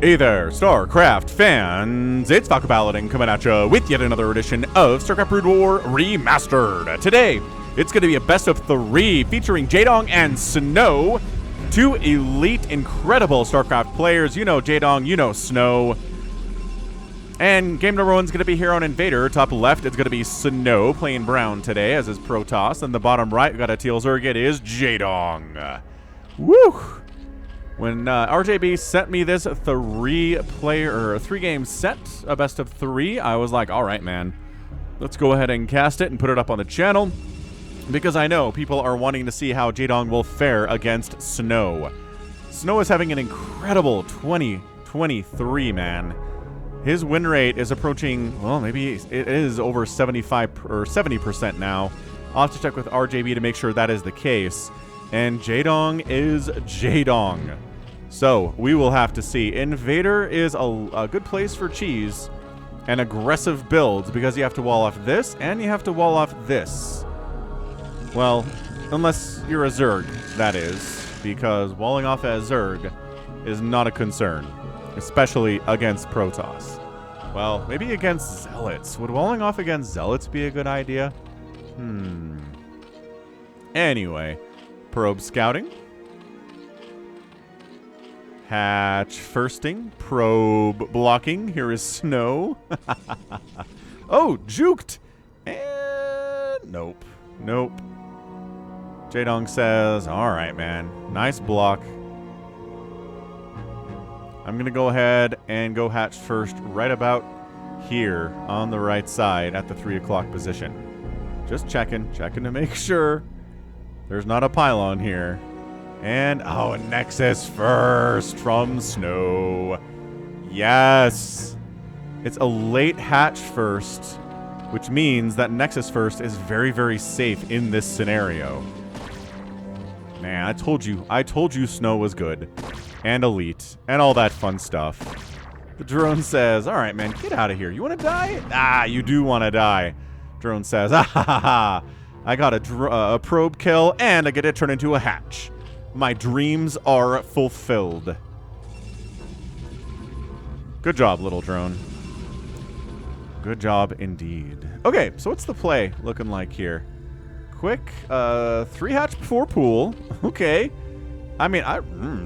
Hey there, StarCraft fans! It's Falcon Paladin coming at you with yet another edition of StarCraft Brood War Remastered. Today, it's going to be a best of 3 featuring JAEDONG and Snow, 2 elite, incredible StarCraft players. You know JAEDONG, you know Snow. And game number 1's going to be here on Invader. Top left, it's going to be Snow playing brown today, as is Protoss. And the bottom right, we got a teal Zerg, it is JAEDONG. Woo! When RJB sent me this 3-game set, a best of 3, I was like, all right, man, let's go ahead and cast it and put it up on the channel, because I know people are wanting to see how JAEDONG will fare against Snow. Snow is having an incredible 2023, man. His win rate is approaching, well, maybe it is over 75 or 70% now. I'll have to check with RJB to make sure that is the case. And JAEDONG is JAEDONG. So, we will have to see. Invader is a good place for cheese and aggressive builds, because you have to wall off this and you have to wall off this. Well, unless you're a Zerg, that is, because walling off as Zerg is not a concern, especially against Protoss. Well, maybe against Zealots. Would walling off against Zealots be a good idea? Anyway, probe scouting. Hatch firsting, probe blocking. Here is Snow. Oh, juked. And nope. JAEDONG says, all right, man. Nice block. I'm going to go ahead and go hatch first right about here on the right side at the 3 o'clock position. Just checking to make sure there's not a pylon here. And, oh, a Nexus first from Snow. Yes. It's a late hatch first, which means that Nexus first is very, very safe in this scenario. Man, I told you Snow was good. And elite. And all that fun stuff. The drone says, all right, man, get out of here. You want to die? Ah, you do want to die. Drone says, ah, ha, ha, ha. I got a probe kill, and I get to turn into a hatch. My dreams are fulfilled. Good job, little drone. Good job indeed. Okay, so what's the play looking like here? Quick, 3 hatch before pool. Okay. I mean,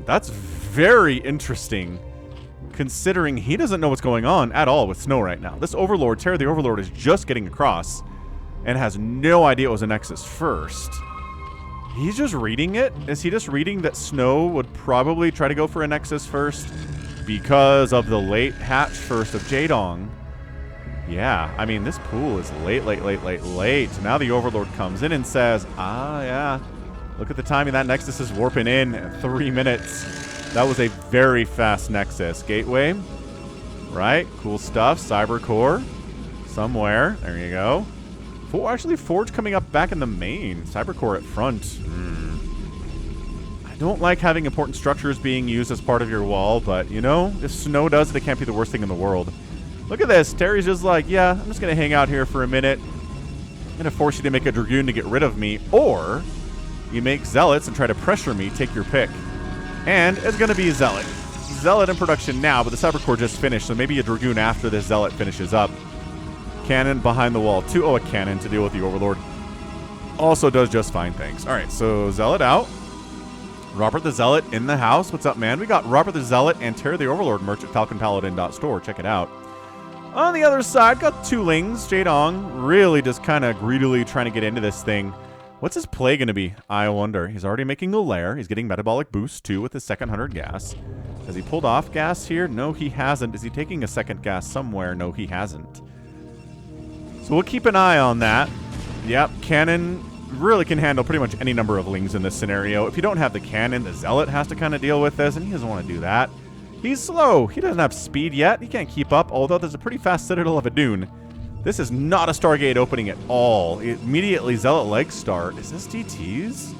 that's very interesting, considering he doesn't know what's going on at all with Snow right now. This Overlord, Terror the Overlord, is just getting across and has no idea it was a Nexus first. He's just reading it? Is he just reading that Snow would probably try to go for a Nexus first because of the late hatch first of JAEDONG? Yeah, I mean, this pool is late. Now the Overlord comes in and says, ah, yeah. Look at the timing. That Nexus is warping in 3 minutes. That was a very fast Nexus. Gateway. Right, cool stuff. Cyber Core. Somewhere. There you go. Actually, Forge coming up back in the main. Cyber Core at front. I don't like having important structures being used as part of your wall, but, you know, if Snow does it, it can't be the worst thing in the world. Look at this. Terry's just like, yeah, I'm just going to hang out here for a minute. I'm going to force you to make a Dragoon to get rid of me, or you make Zealots and try to pressure me. Take your pick. And it's going to be a Zealot. Zealot in production now, but the Cyber Core just finished, so maybe a Dragoon after this Zealot finishes up. Cannon behind the wall, too. Oh, a cannon to deal with the Overlord. Also does just fine, thanks. All right, so Zealot out. Robert the Zealot in the house. What's up, man? We got Robert the Zealot and Terror the Overlord merch at falconpaladin.store. Check it out. On the other side, got 2 lings. JAEDONG really just kind of greedily trying to get into this thing. What's his play going to be? I wonder. He's already making a lair. He's getting metabolic boost, too, with his second 100 gas. Has he pulled off gas here? No, he hasn't. Is he taking a second gas somewhere? No, he hasn't. So we'll keep an eye on that. Yep, cannon really can handle pretty much any number of lings in this scenario. If you don't have the cannon, the Zealot has to kind of deal with this, and he doesn't want to do that. He's slow. He doesn't have speed yet. He can't keep up, although there's a pretty fast Citadel of a Dune. This is not a Stargate opening at all. Immediately, Zealot leg start. Is this DTs?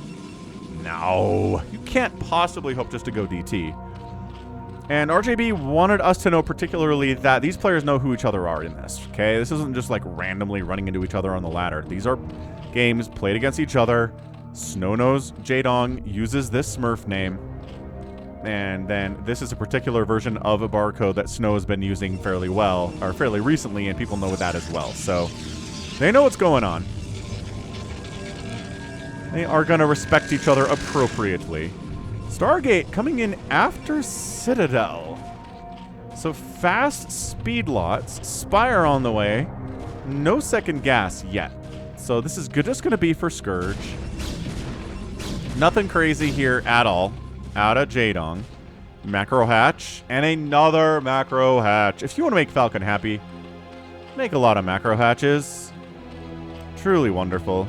No. You can't possibly hope just to go DT. And RJB wanted us to know particularly that these players know who each other are in this, okay? This isn't just like randomly running into each other on the ladder. These are games played against each other. Snow knows JAEDONG uses this Smurf name. And then this is a particular version of a barcode that Snow has been using fairly well, or fairly recently, and people know that as well. So they know what's going on. They are going to respect each other appropriately. Stargate coming in after Citadel. So fast speed lots, Spire on the way. No second gas yet. So this is just going to be for Scourge. Nothing crazy here at all. Out of JAEDONG. Macro hatch. And another macro hatch. If you want to make Falcon happy, make a lot of macro hatches. Truly wonderful.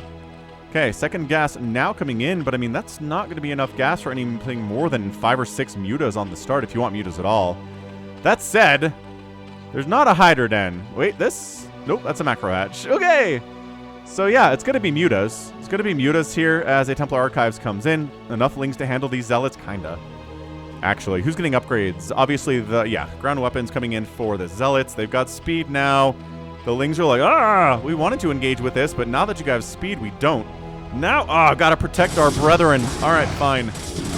Okay, second gas now coming in, but I mean, that's not going to be enough gas for anything more than 5 or 6 mutas on the start if you want mutas at all. That said, there's not a Hydra Den. Wait, this? Nope, that's a macro hatch. Okay. So yeah, it's going to be mutas. It's going to be mutas here as a Templar Archives comes in. Enough lings to handle these zealots, kinda. Actually, who's getting upgrades? Obviously, ground weapons coming in for the zealots. They've got speed now. The lings are like, we wanted to engage with this, but now that you guys have speed, we don't. Now, gotta protect our brethren. All right, fine.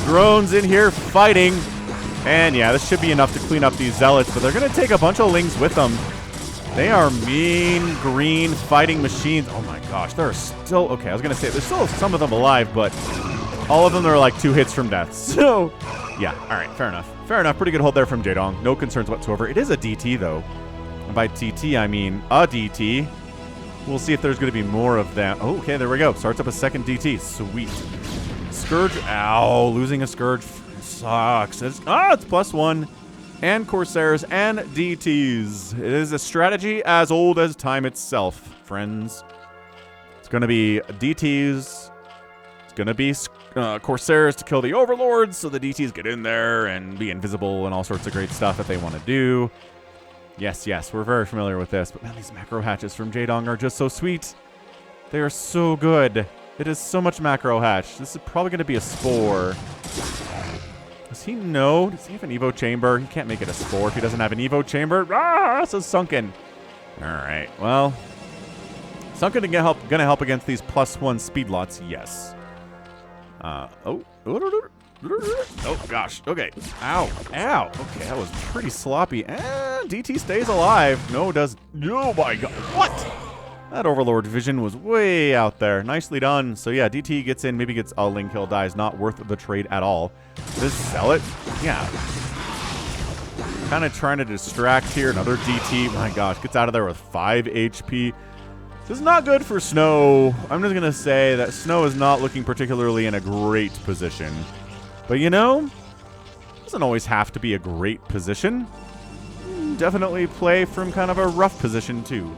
Drones in here fighting. And yeah, this should be enough to clean up these zealots, but they're gonna take a bunch of lings with them. They are mean, green, fighting machines. Oh my gosh, there are still... Okay, I was going to say, there's still some of them alive, but all of them are like 2 hits from death. So, yeah, all right, fair enough. Fair enough, pretty good hold there from JAEDONG. No concerns whatsoever. It is a DT, though. And by TT, I mean a DT. We'll see if there's going to be more of that. Oh, okay, there we go. Starts up a second DT. Sweet. Scourge. Ow, losing a Scourge sucks. It's +1. And Corsairs and DTs. It is a strategy as old as time itself, friends. It's going to be DTs. It's going to be Corsairs to kill the Overlords so the DTs get in there and be invisible and all sorts of great stuff that they want to do. Yes, we're very familiar with this. But man, these macro hatches from JAEDONG are just so sweet. They are so good. It is so much macro hatch. This is probably going to be a Spore. Does he know? Does he have an Evo chamber? He can't make it a Spore if he doesn't have an Evo chamber. So Sunken. All right. Well, Sunken gonna help against these +1 speed lots. Yes. Oh gosh. Okay. Ow. Okay, that was pretty sloppy. DT stays alive. No, does. Oh my god. What? That Overlord vision was way out there. Nicely done. So yeah, DT gets in, maybe gets a ling kill, dies. Not worth the trade at all. This Zealot? Yeah. Kind of trying to distract here. Another DT. My gosh, gets out of there with 5 HP. This is not good for Snow. I'm just going to say that Snow is not looking particularly in a great position. But you know, it doesn't always have to be a great position. Definitely play from kind of a rough position too.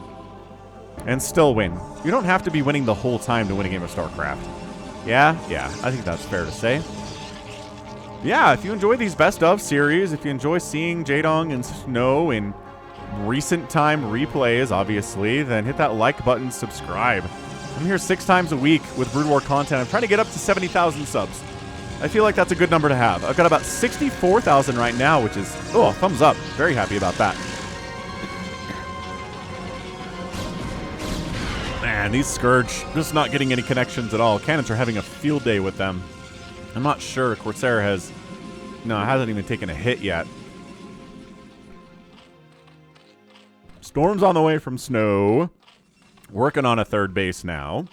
And still win. You don't have to be winning the whole time to win a game of StarCraft. Yeah, I think that's fair to say. Yeah, if you enjoy these best of series, if you enjoy seeing JAEDONG and Snow in recent time replays, obviously, then hit that like button, subscribe. I'm here 6 times a week with Brood War content. I'm trying to get up to 70,000 subs. I feel like that's a good number to have. I've got about 64,000 right now, which is, thumbs up. Very happy about that. Man, these Scourge, just not getting any connections at all. Cannons are having a field day with them. I'm not sure Corsair has... No, it hasn't even taken a hit yet. Storm's on the way from Snow. Working on a third base now.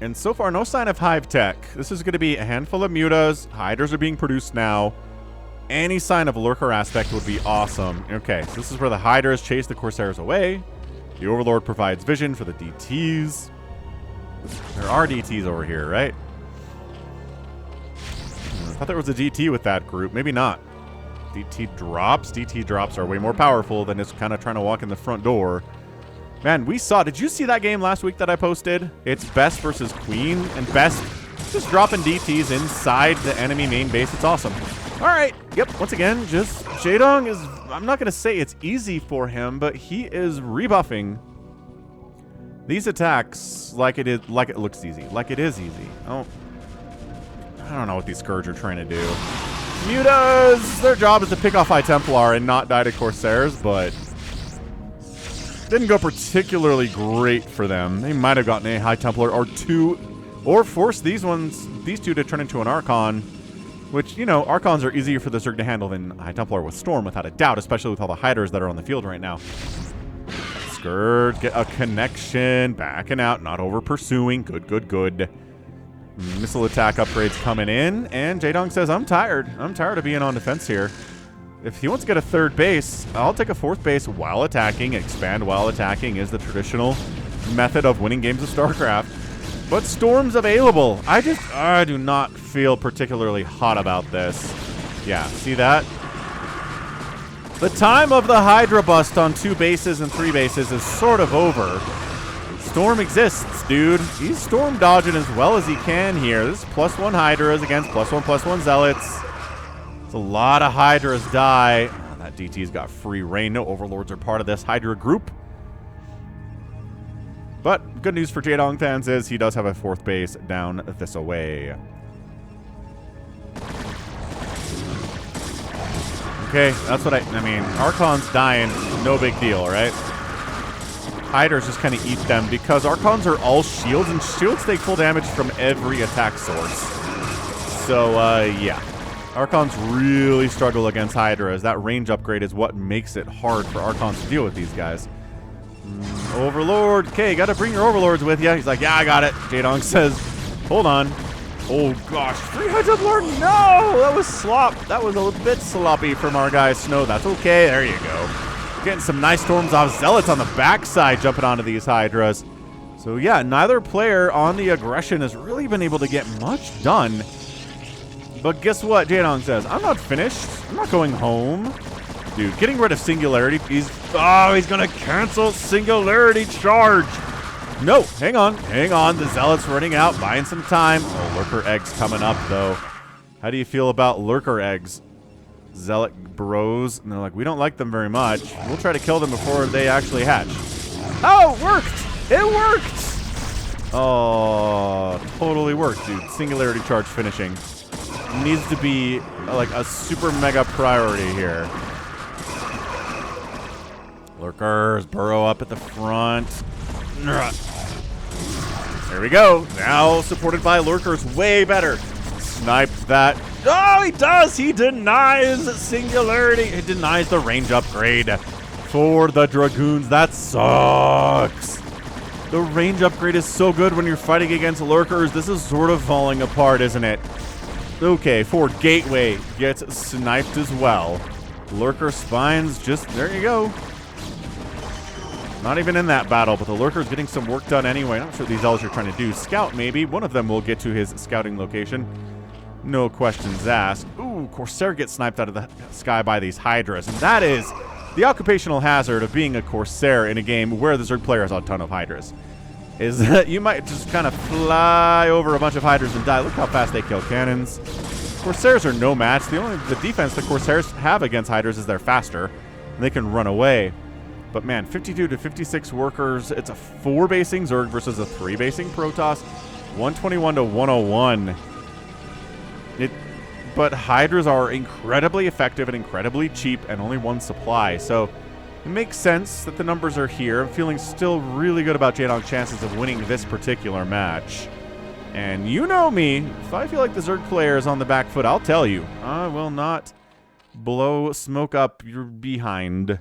And so far, no sign of Hive Tech. This is going to be a handful of mutas. Hydras are being produced now. Any sign of Lurker aspect would be awesome. Okay, so this is where the Hydras chase the Corsairs away. The Overlord provides vision for the DTs. There are DTs over here, right? I thought there was a DT with that group. Maybe not. DT drops. DT drops are way more powerful than just kind of trying to walk in the front door. Man, we saw... Did you see that game last week that I posted? It's Best versus Queen, and Best just dropping DTs inside the enemy main base. It's awesome. All right. Yep. Once again, just JAEDONG is... I'm not going to say it's easy for him, but he is rebuffing these attacks like it looks easy. Like it is easy. Oh, I don't know what these Scourge are trying to do. Mutas! Their job is to pick off High Templar and not die to Corsairs, but didn't go particularly great for them. They might have gotten a High Templar or 2 Or force these two to turn into an Archon, which, you know, Archons are easier for the Zerg to handle than High Templar with Storm, without a doubt, especially with all the Hydras that are on the field right now. Scourge, get a connection, backing out, not over pursuing. Good, good, good. Missile attack upgrades coming in, and JAEDONG says, I'm tired. I'm tired of being on defense here. If he wants to get a third base, I'll take a fourth base while attacking. Expand while attacking is the traditional method of winning games of StarCraft. But Storm's available. I do not feel particularly hot about this. Yeah, see that? The time of the Hydra bust on 2 bases and 3 bases is sort of over. Storm exists, dude. He's Storm dodging as well as he can here. This is +1 Hydras against +1/+1 Zealots. It's a lot of Hydras die. Oh, that DT's got free reign. No Overlords are part of this Hydra group. But good news for JAEDONG fans is he does have a 4th base down this away. Okay, that's what I mean. Archons dying, no big deal, right? Hydras just kind of eat them because Archons are all shields, and shields take full damage from every attack source. So, yeah. Archons really struggle against Hydras. That range upgrade is what makes it hard for Archons to deal with these guys. Overlord. Okay, got to bring your Overlords with you. He's like, yeah, I got it. JAEDONG says, hold on. Oh, gosh. 3 High Templar. No! That was slop. That was a bit sloppy from our guy, Snow. That's okay. There you go. Getting some nice storms off. Zealots on the backside jumping onto these Hydras. So, yeah, neither player on the aggression has really been able to get much done. But guess what? JAEDONG says, I'm not finished. I'm not going home. Dude, getting rid of Singularity. He's going to cancel Singularity Charge. No, hang on. Hang on. The Zealot's running out, buying some time. Oh, Lurker Eggs coming up, though. How do you feel about Lurker Eggs? Zealot bros, and they're like, we don't like them very much. We'll try to kill them before they actually hatch. Oh, it worked! It worked! Oh, totally worked, dude. Singularity Charge finishing. Needs to be, like, a super mega priority here. Lurkers burrow up at the front. There we go. Now supported by Lurkers. Way better. Sniped that. Oh, he does. He denies Singularity. He denies the range upgrade for the Dragoons. That sucks. The range upgrade is so good when you're fighting against Lurkers. This is sort of falling apart, isn't it? Okay, Ford Gateway gets sniped as well. Lurker spines just, there you go. Not even in that battle, but the Lurker's getting some work done anyway. Not sure what these elves are trying to do. Scout, maybe. One of them will get to his scouting location. No questions asked. Ooh, Corsair gets sniped out of the sky by these Hydras. And that is the occupational hazard of being a Corsair in a game where the Zerg player has a ton of Hydras. Is that you might just kind of fly over a bunch of Hydras and die. Look how fast they kill cannons. Corsairs are no match. The defense the Corsairs have against Hydras is they're faster, and they can run away. But man, 52 to 56 workers. It's a 4 basing Zerg versus a 3 basing Protoss. 121 to 101. But Hydras are incredibly effective and incredibly cheap, and only 1 supply. So it makes sense that the numbers are here. I'm feeling still really good about JAEDONG's chances of winning this particular match. And you know me, if I feel like the Zerg player is on the back foot, I'll tell you. I will not blow smoke up your behind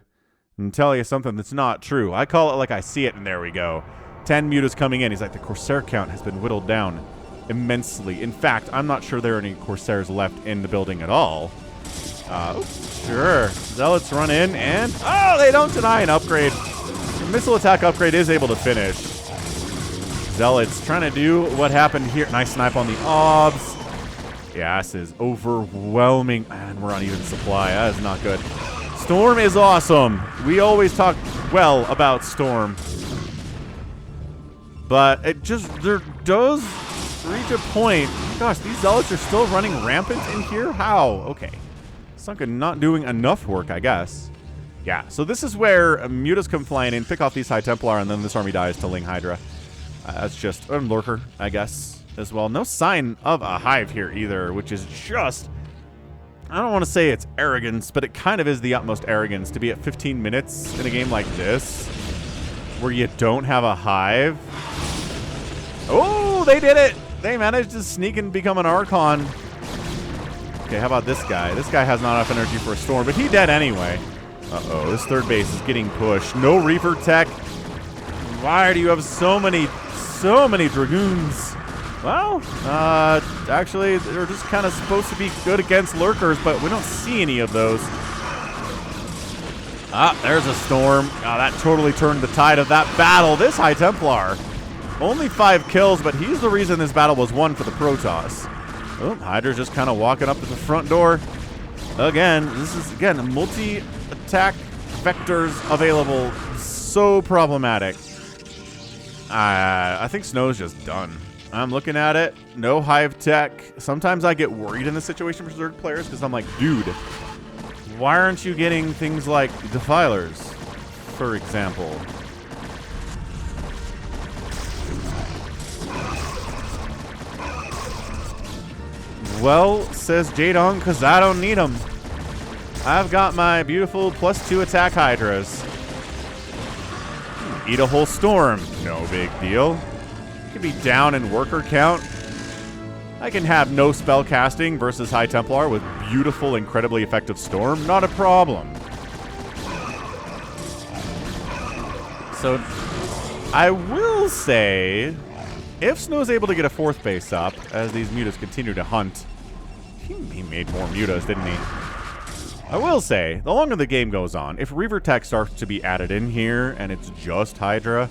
and tell you something that's not true. I call it like I see it, and there we go. 10 mutas coming in. He's like, the Corsair count has been whittled down immensely. In fact, I'm not sure there are any Corsairs left in the building at all. Sure. Zealots run in, and oh, they don't deny an upgrade. The missile attack upgrade is able to finish. Zealots trying to do what happened here. Nice snipe on the obs. Yeah, this is overwhelming. Man, we're on even supply. That is not good. Storm is awesome. We always talk well about Storm. But it just, there does reach a point. Gosh, these Zealots are still running rampant in here? How? Okay. Sunken not doing enough work, I guess. Yeah, so this is where mutas come flying in, pick off these High Templar, and then this army dies to Ling Hydra. That's just a Lurker, I guess, as well. No sign of a hive here either, which is just, I don't want to say it's arrogance, but it kind of is the utmost arrogance to be at 15 minutes in a game like this, where you don't have a hive. Oh, they did it! they managed to sneak and become an Archon. Okay, how about this guy? This guy has not enough energy for a storm, but he dead anyway. Uh-oh, this third base is getting pushed. No Reaper tech. Why do you have so many Dragoons? Well, actually, they're just kind of supposed to be good against lurkers, but we don't see any of those. Ah, there's a storm. Oh, that totally turned the tide of that battle. This High Templar, only 5 kills, but he's the reason this battle was won for the Protoss. Oh, Hydra's just kind of walking up to the front door. Again, this is, again, multi-attack vectors available. So problematic. I think Snow's just done. I'm looking at it. No Hive tech. Sometimes I get worried in this situation for Zerg players because I'm like, dude, why aren't you getting things like Defilers, for example? Well, says JAEDONG, because I don't need them. I've got my beautiful +2 attack Hydras. Eat a whole storm. No big deal. Could be down in worker count. I can have no spell casting versus High Templar with beautiful, incredibly effective storm. Not a problem. So, I will say, if Snow's able to get a 4th base up, as these mutas continue to hunt, he made more mutas, didn't he? I will say, the longer the game goes on, if Reaver Tech starts to be added in here, and it's just Hydra,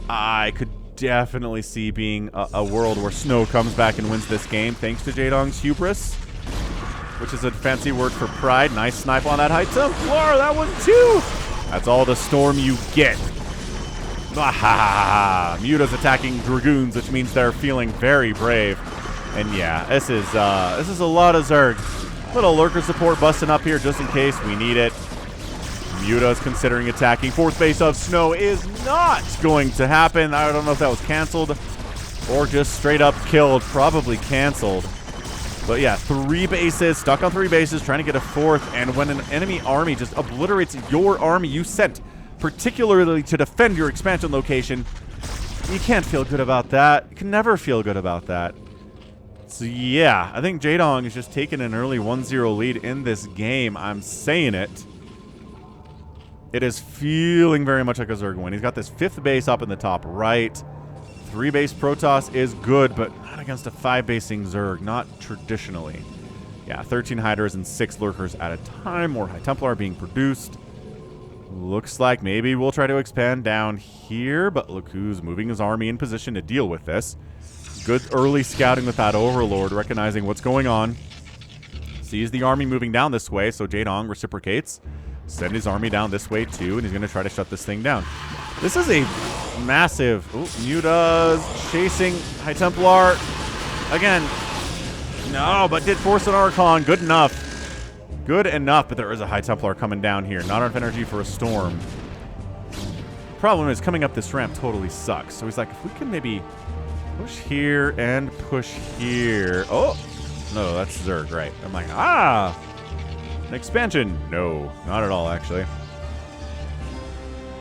I could definitely see being a world where Snow comes back and wins this game, thanks to JAEDONG's hubris, which is a fancy word for pride. Nice snipe on that High Templar, that one too! That's all the storm you get. Muta's attacking Dragoons, which means they're feeling very brave. And yeah, this is a lot of Zerg. Little lurker support busting up here just in case we need it. Muta's considering attacking. 4th base of Snow is not going to happen. I don't know if that was canceled or just straight up killed. Probably canceled. But yeah, 3 bases, stuck on 3 bases, trying to get a 4th. And when an enemy army just obliterates your army you sent, particularly to defend your expansion location, you can't feel good about that. You can never feel good about that. So yeah, I think JAEDONG is just taking an early 1-0 lead in this game. I'm saying it. It is feeling very much like a Zerg win. He's got this 5th base up in the top right. 3 base Protoss is good, but not against a 5 basing Zerg. Not traditionally. Yeah, 13 Hydras and 6 Lurkers at a time. More High Templar being produced. Looks like maybe we'll try to expand down here, but look who's moving his army in position to deal with this. Good early scouting with that Overlord, recognizing what's going on. Sees the army moving down this way, so JAEDONG reciprocates. Send his army down this way too, and he's going to try to shut this thing down. This is a massive... Oh, Muta's chasing High Templar. Again. No, but did force an Archon. Good enough. Good enough, but there is a High Templar coming down here. Not enough energy for a storm. Problem is, coming up this ramp totally sucks. So he's like, if we can maybe... push here and push here. Oh, no, that's Zerg, right? I'm like, an expansion. No, not at all, actually.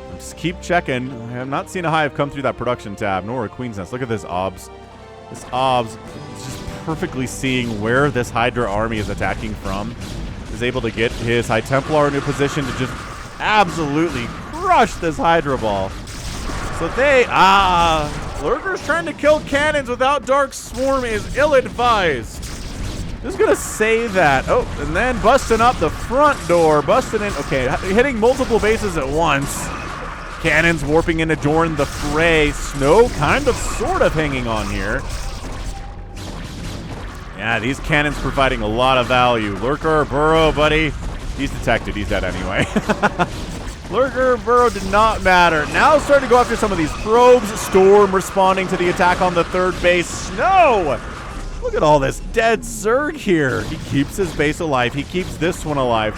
I'll just keep checking. I have not seen a Hive come through that production tab, nor a Queen's Nest. Look at this OBS. This OBS is just perfectly seeing where this Hydra army is attacking from. Is able to get his High Templar into a position to just absolutely crush this Hydra ball. So they, Lurkers trying to kill cannons without Dark Swarm is ill-advised. Just gonna say that. Oh, and then busting up the front door. Busting in. Okay, hitting multiple bases at once. Cannons warping in to join the fray. Snow kind of sort of hanging on here. Yeah, these cannons providing a lot of value. Lurker, Burrow, buddy. He's detected. He's dead anyway. Lurker, Burrow did not matter. Now starting to go after some of these probes. Storm responding to the attack on the 3rd base. Snow! Look at all this dead Zerg here. He keeps his base alive. He keeps this one alive.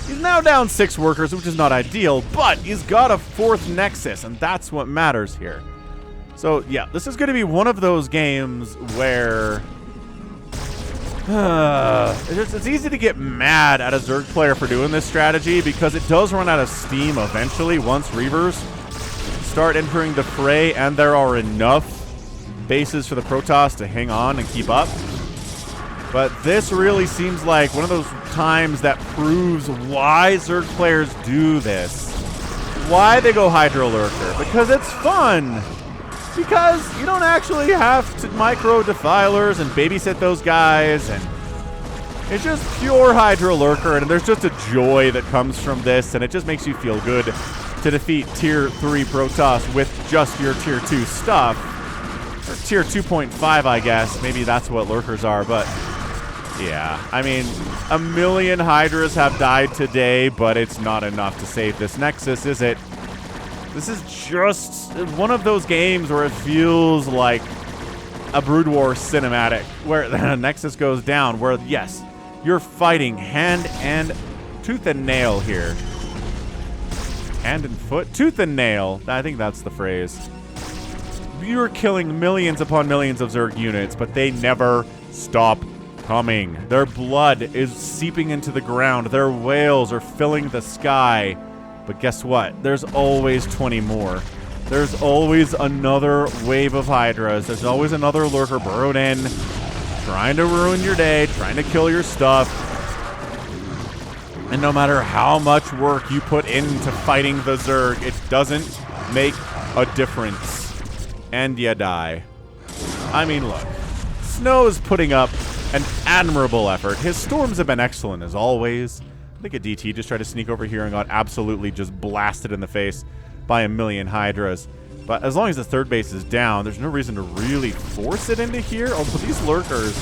He's now down 6 workers, which is not ideal, but he's got a 4th Nexus, and that's what matters here. So, yeah, this is going to be one of those games where... it's easy to get mad at a Zerg player for doing this strategy because it does run out of steam eventually once Reavers start entering the fray, and there are enough bases for the Protoss to hang on and keep up. But this really seems like one of those times that proves why Zerg players do this. Why they go Hydro Lurker. Because it's fun. Because you don't actually have to micro defilers and babysit those guys. And it's just pure Hydro Lurker. And there's just a joy that comes from this. And it just makes you feel good to defeat Tier 3 Protoss with just your Tier 2 stuff. Or Tier 2.5, I guess. Maybe that's what Lurkers are. But yeah, I mean, 1 million Hydras have died today, but it's not enough to save this Nexus, is it? This is just one of those games where it feels like a Brood War cinematic, where the Nexus goes down, where, yes, you're fighting hand and tooth and nail here. Hand and foot? Tooth and nail. I think that's the phrase. You're killing millions upon millions of Zerg units, but they never stop coming. Their blood is seeping into the ground. Their wails are filling the sky. But guess what? There's always 20 more. There's always another wave of Hydras. There's always another Lurker burrowed in, trying to ruin your day, trying to kill your stuff. And no matter how much work you put into fighting the Zerg, it doesn't make a difference. And you die. I mean, look. Snow is putting up an admirable effort. His storms have been excellent as always. I think a DT just tried to sneak over here and got absolutely just blasted in the face by 1 million Hydras. But as long as the third base is down, there's no reason to really force it into here. Although these Lurkers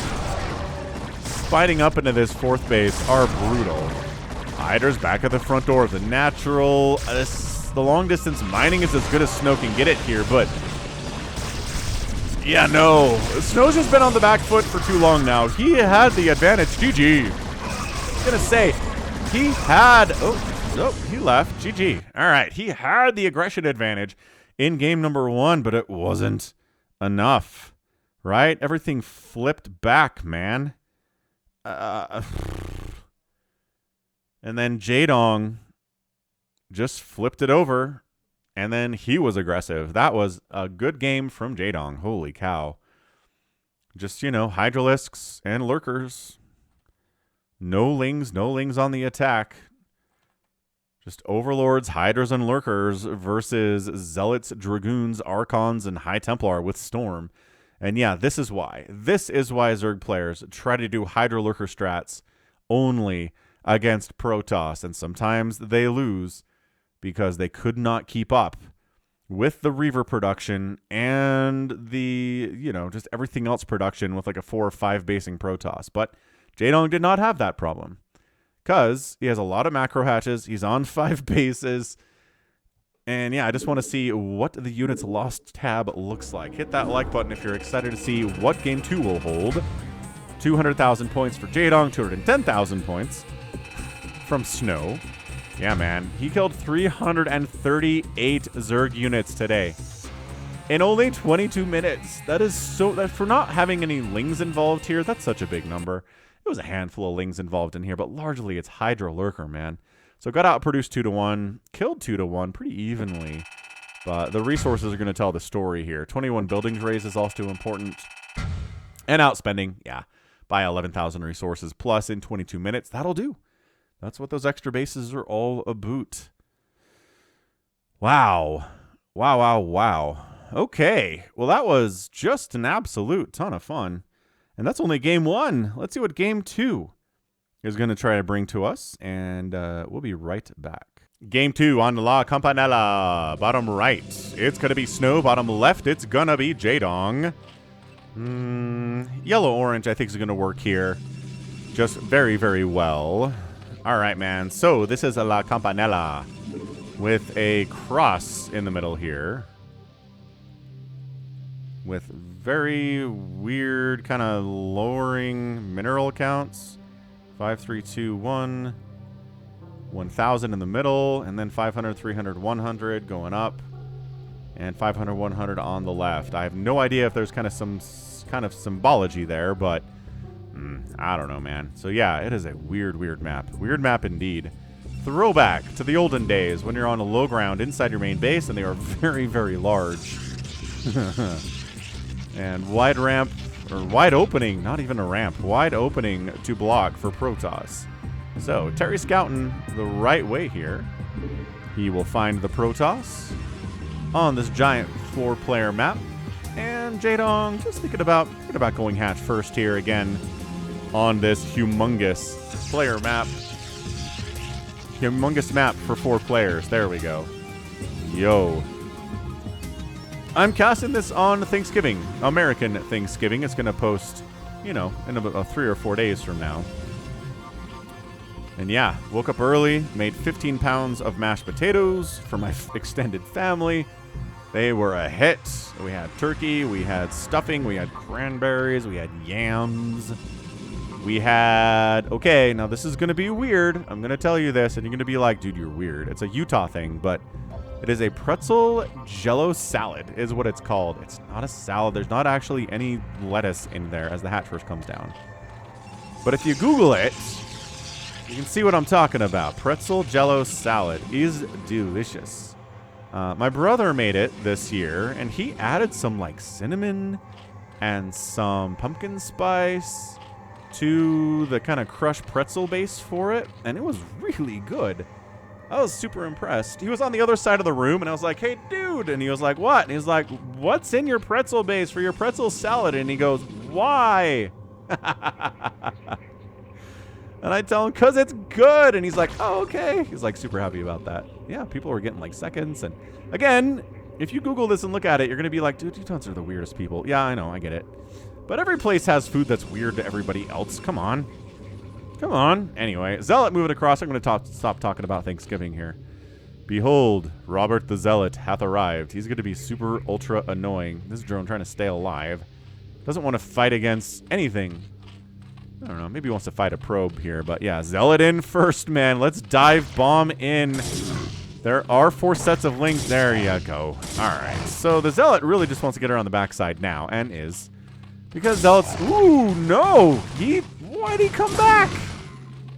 fighting up into this fourth base are brutal. Hydra's back at the front door. The natural, the long distance mining is as good as Snow can get it here, but yeah, no. Snow's just been on the back foot for too long now. He had the advantage. GG. I'm gonna say, he had... Oh, he left. GG. All right. He had the aggression advantage in game number 1, but it wasn't enough. Right? Everything flipped back, man. And then JAEDONG just flipped it over. And then he was aggressive. That was a good game from JAEDONG. Holy cow. Just, you know, Hydralisks and Lurkers. No lings on the attack. Just Overlords, Hydras, and Lurkers versus Zealots, Dragoons, Archons, and High Templar with Storm. And yeah, this is why. This is why Zerg players try to do Hydra Lurker strats only against Protoss. And sometimes they lose because they could not keep up with the Reaver production and the, you know, just everything else production with like a 4 or 5 basing Protoss. But JAEDONG did not have that problem because he has a lot of macro hatches. He's on 5 bases. And yeah, I just want to see what the units lost tab looks like. Hit that like button if you're excited to see what game 2 will hold. 200,000 points for JAEDONG, 210,000 points from Snow. Yeah, man. He killed 338 Zerg units today in only 22 minutes. That is so... That for not having any lings involved here, that's such a big number. It was a handful of lings involved in here, but largely it's Hydra Lurker, man. So got outproduced 2-1, killed 2-1 pretty evenly. But the resources are going to tell the story here. 21 buildings raised is also important. And outspending, yeah, by 11,000 resources plus in 22 minutes. That'll do. That's what those extra bases are all about. Wow. Wow, wow, wow. Okay. Well, that was just an absolute ton of fun. And that's only game 1. Let's see what game 2 is going to try to bring to us. And we'll be right back. Game 2 on La Campanella. Bottom right, it's going to be Snow. Bottom left, it's going to be JAEDONG. Yellow-orange, I think, is going to work here just very, very well. All right, man. So this is a La Campanella with a cross in the middle here. With very weird kind of lowering mineral counts. 5, 3, 2, 1. 1,000 in the middle. And then 500, 300, 100 going up. And 500, 100 on the left. I have no idea if there's kind of some kind of symbology there, but... I don't know, man. So yeah, it is a weird, weird map. Weird map indeed. Throwback to the olden days when you're on a low ground inside your main base and they are very, very large. And wide ramp, or wide opening, not even a ramp, wide opening to block for Protoss. So, Terry scouting the right way here. He will find the Protoss on this giant 4-player map. And JAEDONG just thinking about going hatch first here again on this humongous player map. Humongous map for 4 players. There we go. Yo. I'm casting this on Thanksgiving, American Thanksgiving. It's going to post, you know, in about 3 or 4 days from now. And yeah, woke up early, made 15 pounds of mashed potatoes for my extended family. They were a hit. We had turkey, we had stuffing, we had cranberries, we had yams. We had, okay, now this is going to be weird. I'm going to tell you this, and you're going to be like, dude, you're weird. It's a Utah thing, but it is a pretzel jello salad is what it's called. It's not a salad. There's not actually any lettuce in there as the hatch first comes down. But if you Google it, you can see what I'm talking about. Pretzel jello salad is delicious. My brother made it this year, and he added some like cinnamon and some pumpkin spice to the kind of crushed pretzel base for it, and it was really good. I was super impressed. He was on the other side of the room, and I was like, hey, dude. And he was like, what? And he was like, what's in your pretzel base for your pretzel salad? And he goes, why? And I tell him, because it's good. And he's like, oh, okay. He's like super happy about that. Yeah, people were getting like seconds. And again, if you Google this and look at it, you're going to be like, dude, Utahns are the weirdest people. Yeah, I know. I get it. But every place has food that's weird to everybody else. Come on. Come on. Anyway, Zealot moving across. I'm going to stop talking about Thanksgiving here. Behold, Robert the Zealot hath arrived. He's going to be super ultra annoying. This drone trying to stay alive. Doesn't want to fight against anything. I don't know. Maybe he wants to fight a probe here. But yeah, Zealot in first, man. Let's dive bomb in. There are 4 sets of links. There you go. All right. So the Zealot really just wants to get around the backside now, and is. Because Zealot's... Ooh, no. Why'd he come back?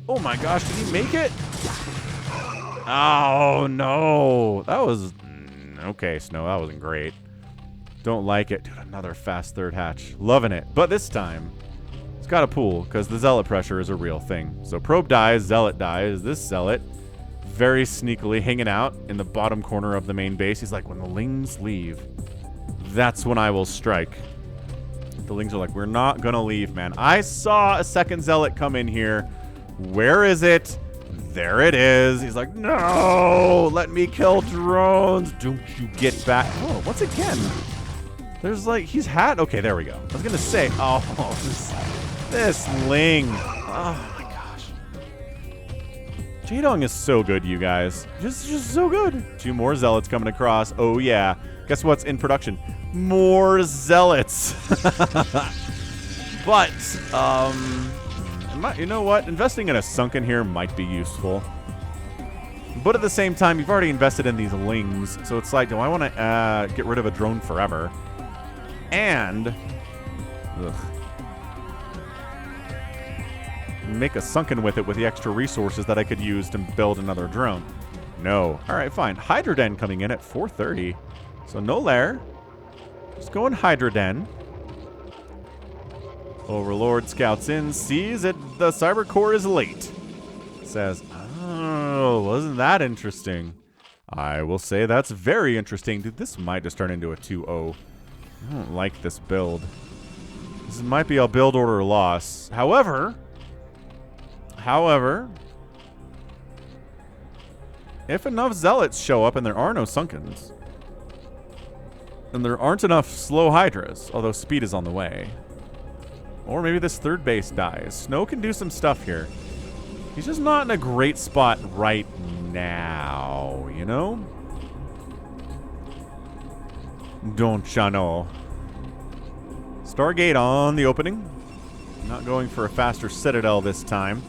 Oh my gosh, did he make it? Oh, no. That was... Okay, Snow, that wasn't great. Don't like it. Dude, another fast third hatch. Loving it. But this time, it's got a pool, because the Zealot pressure is a real thing. So probe dies, Zealot dies. This Zealot, very sneakily hanging out in the bottom corner of the main base. He's like, when the Lings leave, that's when I will strike. The Lings are like, we're not going to leave, man. I saw a second Zealot come in here. Where is it? There it is. He's like, no, let me kill drones. Don't you get back. Oh, what's again? There's like, he's had, okay, there we go. I was going to say, oh, this Ling. Oh my gosh. JAEDONG is so good, you guys. Just so good. 2 more Zealots coming across. Oh yeah. Guess what's in production? More Zealots. But, you know what? Investing in a sunken here might be useful. But at the same time, you've already invested in these Lings. So it's like, do I want to get rid of a drone forever? And make a sunken with it with the extra resources that I could use to build another drone. No. All right, fine. Hydra Den coming in at 4:30. So no lair. Just going Hydra Den. Overlord scouts in, sees that the cyber core is late. Says, oh, wasn't that interesting? I will say that's very interesting. Dude, this might just turn into a 2-0. I don't like this build. This might be a build order loss. However, if enough Zealots show up and there are no Sunkens, and there aren't enough slow Hydras, although speed is on the way, or maybe this third base dies. Snow can do some stuff here. He's just not in a great spot right now, you know? Don't ya know? Stargate on the opening. Not going for a faster Citadel this time.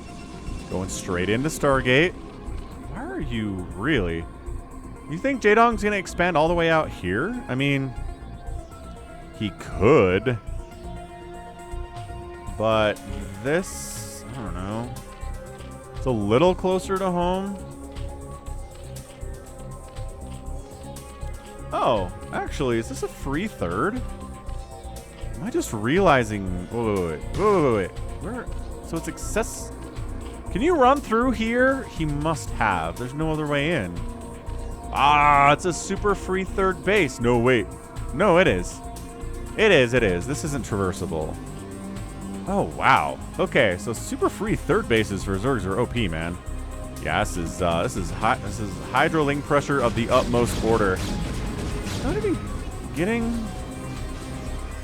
Going straight into Stargate. Why are you really? You think JAEDONG's going to expand all the way out here? I mean, he could. But this, I don't know. It's a little closer to home. Oh, actually, is this a free third? Am I just realizing? Wait. Where? So it's access. Can you run through here? He must have. There's no other way in. Ah, it's a super free third base. No, wait. No, it is. It is. This isn't traversable. Oh, wow. Okay, so super free third bases for Zergs are OP, man. Yeah, this is hydroling pressure of the utmost order. Not even getting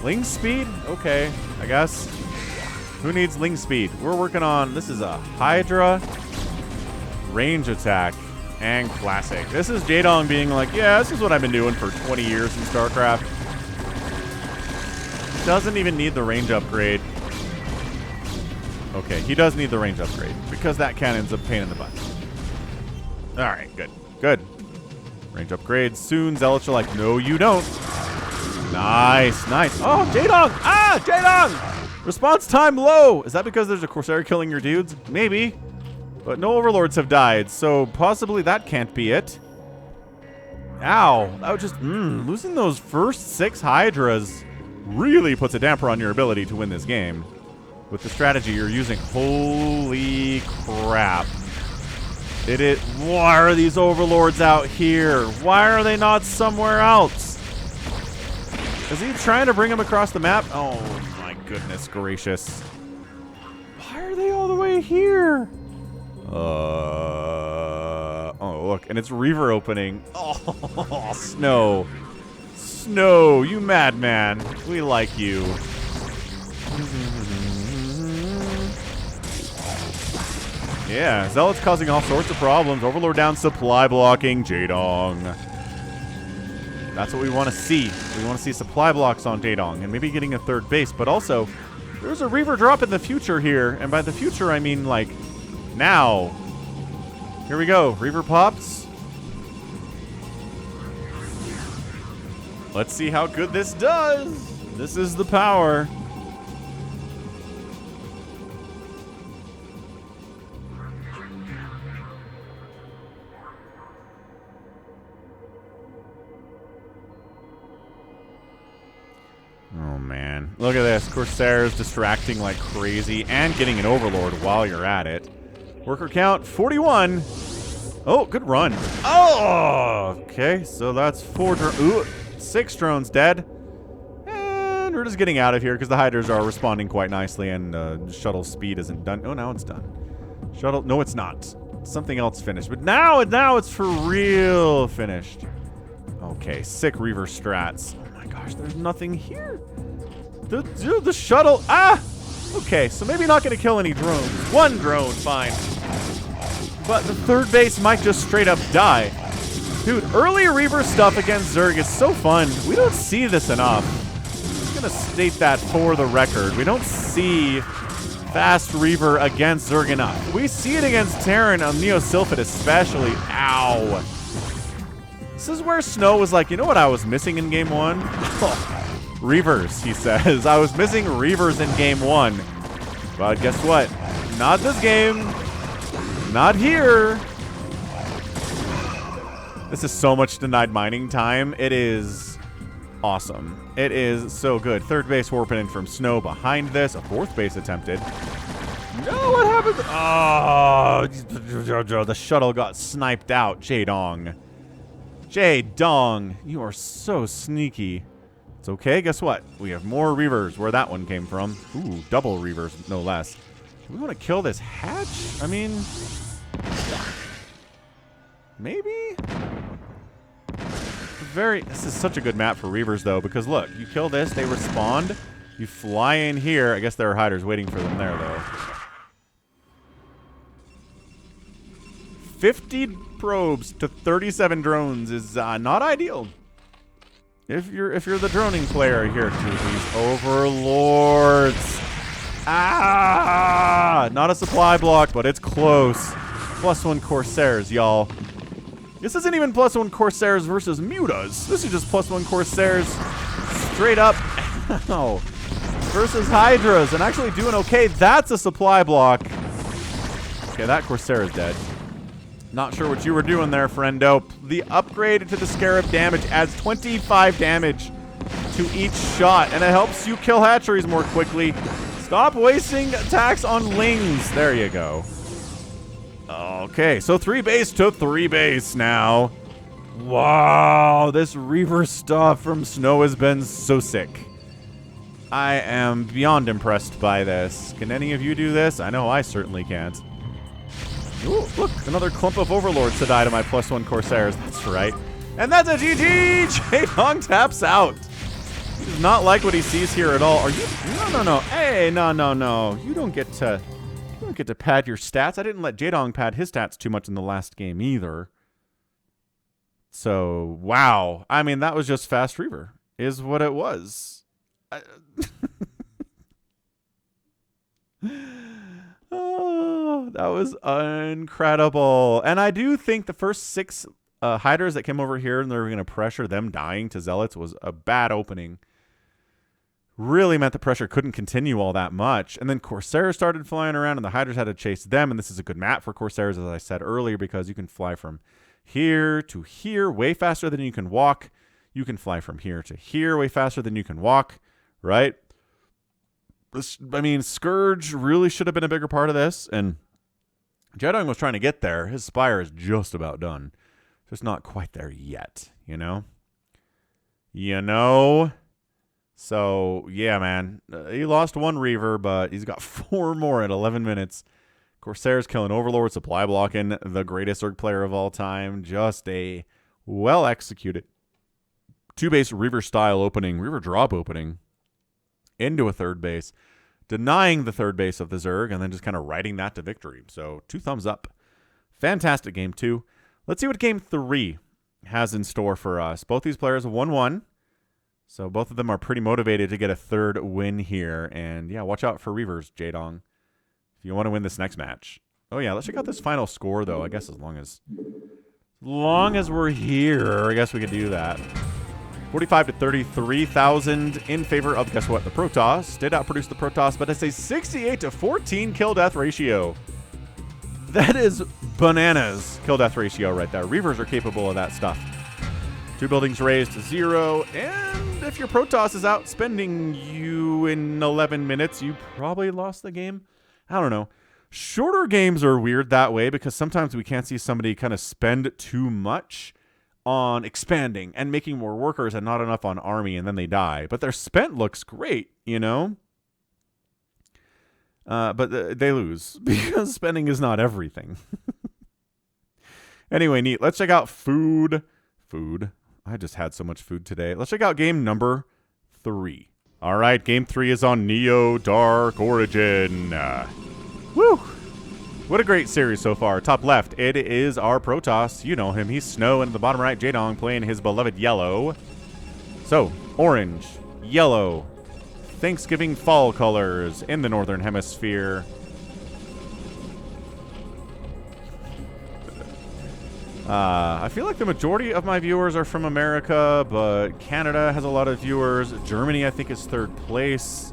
Ling speed? Okay, I guess. Who needs Ling speed? We're working on, this is a Hydra range attack and classic. This is JAEDONG being like, yeah, this is what I've been doing for 20 years in StarCraft. Doesn't even need the range upgrade. Okay, he does need the range upgrade because that cannon's a pain in the butt. All right, good. Range upgrade soon. Zealots are like, no, you don't. Nice. Oh, JAEDONG! Ah, JAEDONG! Response time low. Is that because there's a Corsair killing your dudes? Maybe. But no overlords have died, so possibly that can't be it. Ow. That was just, losing those first 6 Hydras really puts a damper on your ability to win this game. With the strategy you're using. Holy crap. Why are these overlords out here? Why are they not somewhere else? Is he trying to bring him across the map? Oh my goodness gracious. Why are they all the way here? Oh look, and it's Reaver opening. Oh, Snow. Snow, you madman. We like you. Yeah, Zealot's causing all sorts of problems. Overlord down, supply blocking, JAEDONG. That's what we want to see. We want to see supply blocks on JAEDONG and maybe getting a third base. But also, there's a Reaver drop in the future here. And by the future, I mean, like, now. Here we go. Reaver pops. Let's see how good this does. This is the power. Oh, man. Look at this. Corsairs distracting like crazy and getting an Overlord while you're at it. Worker count, 41. Oh, good run. Oh! Okay, so that's 4 drones. Ooh, 6 drones dead. And we're just getting out of here because the Hydras are responding quite nicely and shuttle speed isn't done. Oh, now it's done. Shuttle, no, it's not. Something else finished. But now it's for real finished. Okay, sick Reaver strats. Gosh, there's nothing here. The shuttle. Ah! Okay, so maybe not going to kill any drones. 1 drone, fine. But the third base might just straight up die. Dude, early Reaver stuff against Zerg is so fun. We don't see this enough. I'm going to state that for the record. We don't see fast Reaver against Zerg enough. We see it against Terran on Neo Sylphid especially. Ow. This is where Snow was like, you know what I was missing in game 1? Reavers, he says. I was missing Reavers in game 1. But guess what? Not this game. Not here. This is so much denied mining time. It is awesome. It is so good. Third base warping in from Snow behind this. A 4th base attempted. No, what happened? Oh, the shuttle got sniped out. JAEDONG. JAEDONG, you are so sneaky. It's okay, guess what? We have more Reavers where that one came from. Ooh, double Reavers, no less. Do we want to kill this hatch? I mean, maybe? This is such a good map for Reavers, though, because look, you kill this, they respond. You fly in here. I guess there are Hydras waiting for them there, though. 50 probes to 37 drones is not ideal. If you're the droning player here to these overlords. Ah! Not a supply block, but it's close. +1 Corsairs, y'all. This isn't even +1 Corsairs versus Mutas. This is just +1 Corsairs straight up versus Hydras and actually doing okay. That's a supply block. Okay, that Corsair is dead. Not sure what you were doing there, friendo. The upgrade to the Scarab damage adds 25 damage to each shot, and it helps you kill hatcheries more quickly. Stop wasting attacks on lings. There you go. Okay, so 3 base to 3 base now. Wow, this Reaver stuff from Snow has been so sick. I am beyond impressed by this. Can any of you do this? I know I certainly can't. Ooh, look, another clump of Overlords to die to my +1 Corsairs. That's right. And that's a GG! JAEDONG taps out. He does not like what he sees here at all. Are you? No. Hey, no. You don't get to pad your stats. I didn't let JAEDONG pad his stats too much in the last game either. So, wow. I mean, that was just fast Reaver, is what it was. Oh, that was incredible. And I do think the first 6 hiders that came over here and they were going to pressure them dying to Zealots was a bad opening. Really meant the pressure couldn't continue all that much. And then Corsairs started flying around and the hiders had to chase them. And this is a good map for Corsairs, as I said earlier, because you can fly from here to here way faster than you can walk. You can fly from here to here way faster than you can walk, right? I mean, Scourge really should have been a bigger part of this, and JAEDONG was trying to get there. His Spire is just about done. Just not quite there yet, you know? So, yeah, man. He lost 1 Reaver, but he's got 4 more at 11 minutes. Corsairs killing Overlord, supply blocking the greatest Zerg player of all time. Just a well-executed 2-base Reaver-style opening, Reaver drop opening into a 3rd base, denying the 3rd base of the Zerg, and then just kind of riding that to victory. So 2 thumbs up. Fantastic game 2. Let's see what game 3 has in store for us. Both these players 1-1. So both of them are pretty motivated to get a 3rd win here. And yeah, watch out for Reavers, JAEDONG, if you want to win this next match. Oh yeah, let's check out this final score though. I guess as long as we're here, I guess we could do that. 45 to 33,000 in favor of, guess what, the Protoss. Did outproduce the Protoss, but it's a 68 to 14 kill-death ratio. That is bananas kill-death ratio right there. Reavers are capable of that stuff. 2 buildings raised to 0, and if your Protoss is outspending you in 11 minutes, you probably lost the game. I don't know. Shorter games are weird that way because sometimes we can't see somebody kind of spend too much on expanding and making more workers and not enough on army, and then they die. But their spent looks great, you know? But they lose because spending is not everything. Anyway, neat. Let's check out food. I just had so much food today. Let's check out game number 3. All right, game 3 is on Neo Dark Origin. Woo! What a great series so far. Top left, it is our Protoss. You know him. He's Snow. And in the bottom right, JAEDONG playing his beloved yellow. So, orange, yellow, Thanksgiving fall colors in the Northern Hemisphere. I feel like the majority of my viewers are from America, but Canada has a lot of viewers. Germany, I think, is 3rd place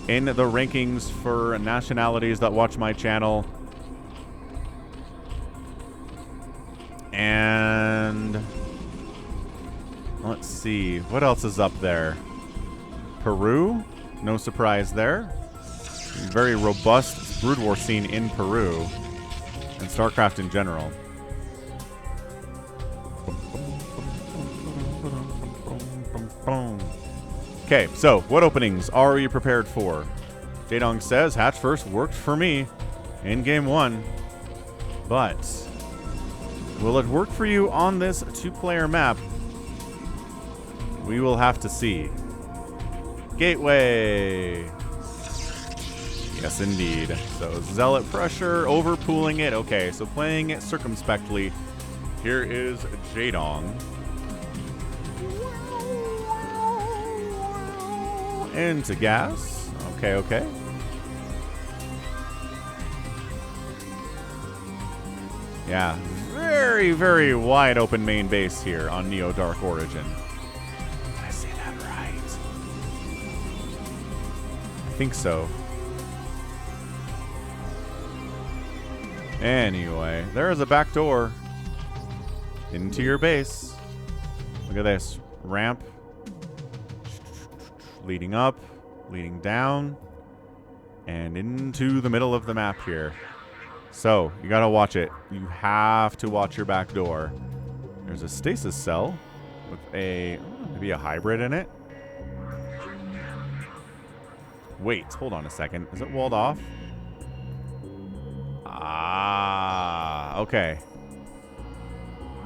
in the rankings for nationalities that watch my channel. And let's see, what else is up there? Peru, no surprise there. Very robust Brood War scene in Peru, and StarCraft in general. Okay, so what openings are you prepared for? JAEDONG says hatch first worked for me in game 1, but will it work for you on this 2-player map? We will have to see. Gateway. Yes, indeed. So Zealot pressure, overpooling it. Okay, so playing it circumspectly. Here is JAEDONG. Into gas. Okay. Yeah, very, very wide open main base here on Neo Dark Origin. Did I say that right? I think so. Anyway, there is a back door into your base. Look at this. Ramp. leading up, leading down, and into the middle of the map here. So, you gotta watch it. You have to watch your back door. There's a stasis cell with a, maybe a hybrid in it. Wait, hold on a second. Is it walled off? Ah, okay.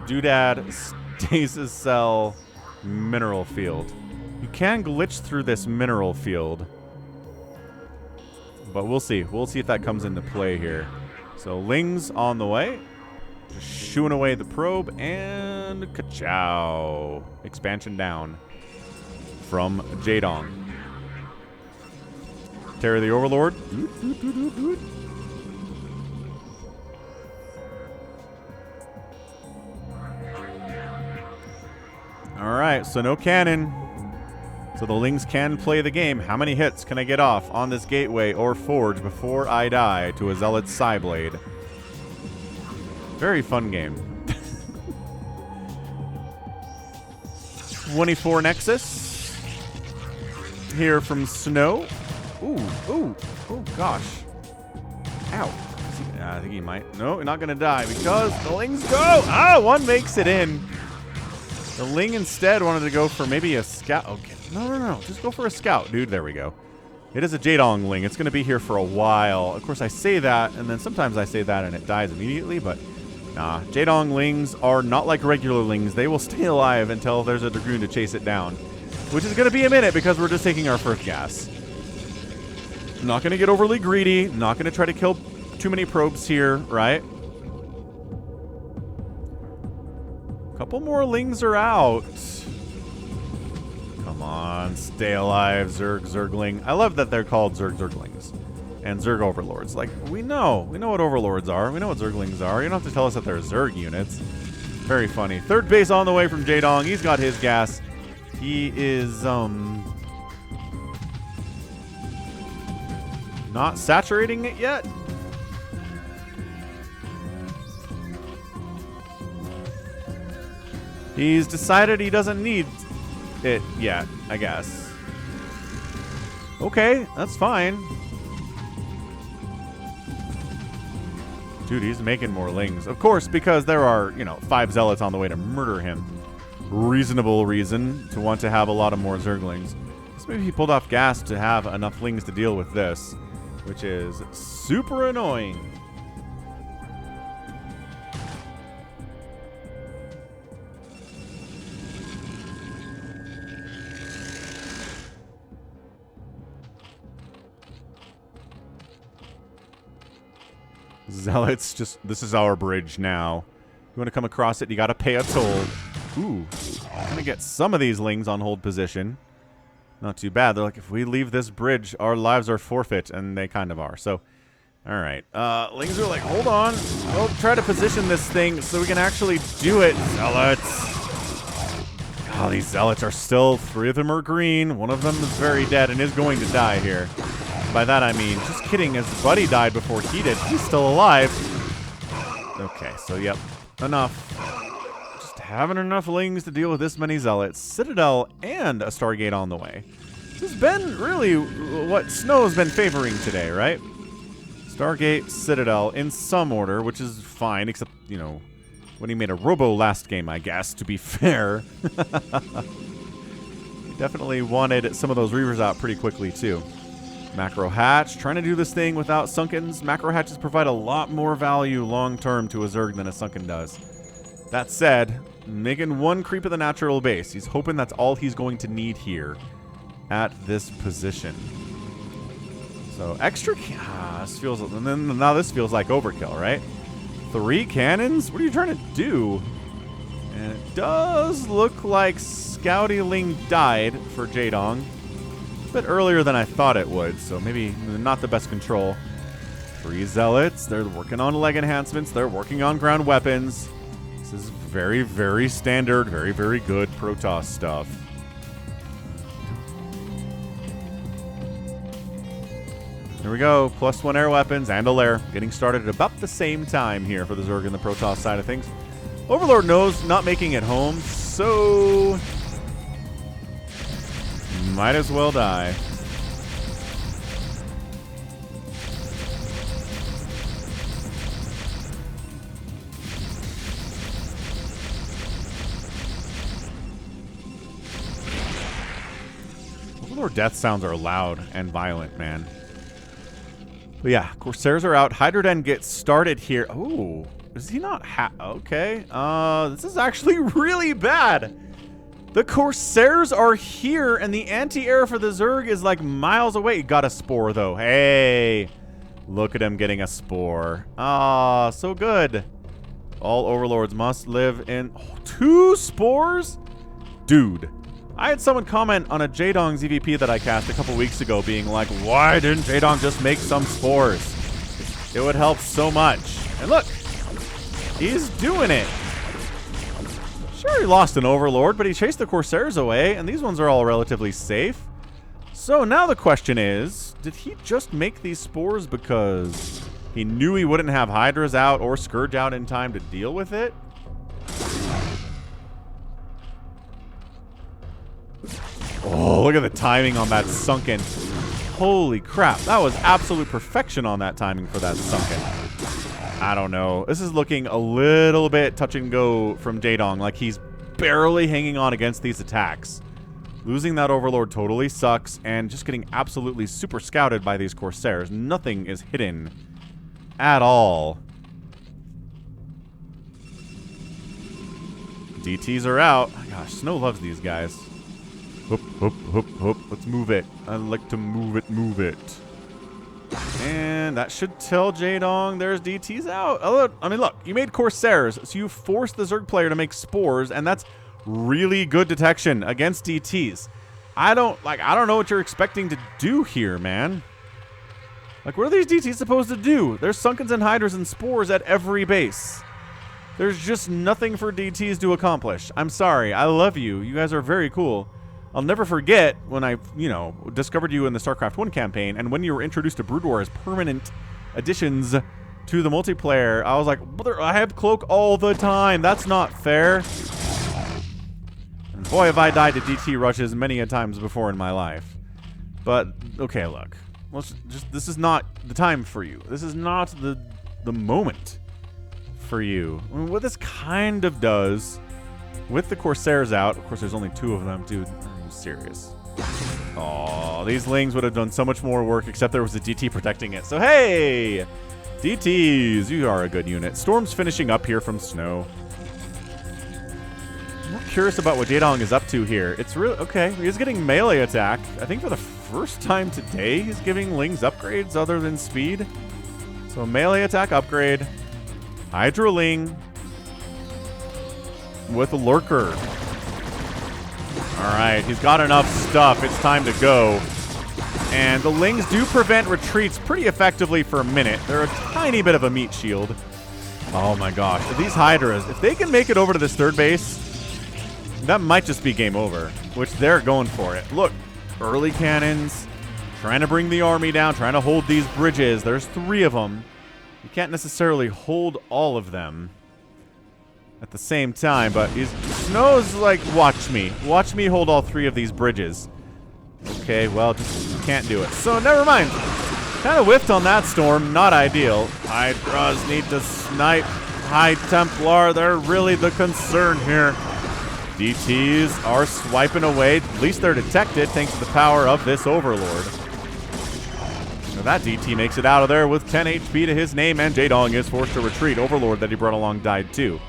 Doodad, stasis cell, mineral field. You can glitch through this mineral field. But we'll see. We'll see if that comes into play here. So, Ling's on the way. Just shooing away the probe, and ka-chow. Expansion down from JAEDONG. Terror the Overlord. Alright, so no cannon. So the Lings can play the game. How many hits can I get off on this gateway or forge before I die to a Zealot's Psyblade? Very fun game. 24 Nexus. Here from Snow. Ooh, ooh, oh gosh. Ow. I think he might. No, not going to die because the Lings go. Ah, one makes it in. The Ling instead wanted to go for maybe a scout. Okay. No. Just go for a scout, dude. There we go. It is a JAEDONG Ling. It's going to be here for a while. Of course, I say that, and then sometimes I say that and it dies immediately, but nah. JAEDONG Lings are not like regular Lings. They will stay alive until there's a Dragoon to chase it down, which is going to be a minute because we're just taking our first gas. Not going to get overly greedy. Not going to try to kill too many probes here, right? Couple more Lings are out. Come on, stay alive, Zergling. I love that they're called Zerglings and Zerg Overlords. Like, we know what Overlords are. We know what Zerglings are. You don't have to tell us that they're Zerg units. Very funny. Third base on the way from JAEDONG. He's got his gas. He is, not saturating it yet. He's decided he doesn't need it yet, I guess. Okay, that's fine. Dude, he's making more Lings. Of course, because there are, 5 Zealots on the way to murder him. Reasonable reason to want to have a lot of more Zerglings. So maybe he pulled off gas to have enough Lings to deal with this, which is super annoying. Zealots, this is our bridge now. You want to come across it, you got to pay a toll. Ooh, I'm going to get some of these Lings on hold position. Not too bad. They're like, if we leave this bridge, our lives are forfeit, and they kind of are. So, all right. Lings are like, hold on. We'll try to position this thing so we can actually do it. Zealots. Oh, these Zealots are still, 3 of them are green. One of them is very dead and is going to die here. By that I mean, just kidding, his buddy died before he did. He's still alive. Okay, so yep, enough. Just having enough Lings to deal with this many Zealots. Citadel and a Stargate on the way. This has been really what Snow's been favoring today, right? Stargate, Citadel, in some order, which is fine, except, when he made a Robo last game, I guess, to be fair. He definitely wanted some of those Reavers out pretty quickly, too. Macro Hatch, trying to do this thing without Sunkens. Macro Hatches provide a lot more value long-term to a Zerg than a Sunken does. That said, making 1 creep of the natural base. He's hoping that's all he's going to need here at this position. So, extra... this feels... And then now this feels like overkill, right? 3 cannons? What are you trying to do? And it does look like Scouty Ling died for JAEDONG. A bit earlier than I thought it would, so maybe not the best control. 3 Zealots. They're working on leg enhancements. They're working on ground weapons. This is very, very standard, very, very good Protoss stuff. There we go. +1 air weapons and a lair. Getting started at about the same time here for the Zerg and the Protoss side of things. Overlord knows not making it home, so... might as well die. Overlord death sounds are loud and violent, man. But yeah, Corsairs are out. Hydra Den gets started here. Oh, is he not okay. This is actually really bad. The Corsairs are here, and the anti-air for the Zerg is like miles away. He got a spore, though. Hey, look at him getting a spore. Ah, so good. All Overlords must live in 2 spores? Dude. I had someone comment on a JAEDONG ZVP that I cast a couple weeks ago being like, why didn't JAEDONG just make some spores? It would help so much. And look, he's doing it. Sure, he lost an Overlord, but he chased the Corsairs away, and these ones are all relatively safe. So now the question is, did he just make these spores because he knew he wouldn't have Hydras out or Scourge out in time to deal with it? Oh, look at the timing on that sunken. Holy crap. That was absolute perfection on that timing for that sunken. I don't know. This is looking a little bit touch and go from JAEDONG. Like he's barely hanging on against these attacks. Losing that Overlord totally sucks. And just getting absolutely super scouted by these Corsairs. Nothing is hidden at all. DTs are out. Gosh, Snow loves these guys. Hoop, hoop, hoop, hoop. Let's move it. I like to move it, move it. And that should tell JAEDONG there's DTs out. Oh, I mean, look, you made Corsairs, so you forced the Zerg player to make spores, and that's really good detection against DTs. I don't know what you're expecting to do here, man. Like, what are these DTs supposed to do? There's Sunkens and Hydras and spores at every base. There's just nothing for DTs to accomplish. I'm sorry. I love you. You guys are very cool. I'll never forget when I, discovered you in the StarCraft 1 campaign, and when you were introduced to Brood War as permanent additions to the multiplayer, I was like, I have Cloak all the time. That's not fair. And boy, have I died to DT rushes many a times before in my life. But, okay, look. This is not the time for you. This is not the moment for you. I mean, what this kind of does, with the Corsairs out, of course there's only 2 of them, dude. Serious. Oh, these Lings would have done so much more work, except there was a DT protecting it. So hey, DTs, you are a good unit. Storm's finishing up here from Snow. I'm more curious about what JAEDONG is up to here. It's really okay. He's getting melee attack. I think for the first time today, he's giving Lings upgrades other than speed. So a melee attack upgrade, Hydra Ling with a Lurker. Alright, he's got enough stuff. It's time to go. And the Lings do prevent retreats pretty effectively for a minute. They're a tiny bit of a meat shield. Oh my gosh. These Hydras, if they can make it over to this 3rd base, that might just be game over. Which they're going for it. Look, early cannons, trying to bring the army down, trying to hold these bridges. There's 3 of them. You can't necessarily hold all of them at the same time, but Snow's like, watch me hold all 3 of these bridges. Okay, well, just can't do it. So never mind. Kind of whiffed on that storm. Not ideal. Hydras need to snipe High Templar. They're really the concern here. DTs are swiping away. At least they're detected thanks to the power of this Overlord. So that DT makes it out of there with 10 HP to his name, and JAEDONG is forced to retreat. Overlord that he brought along died too.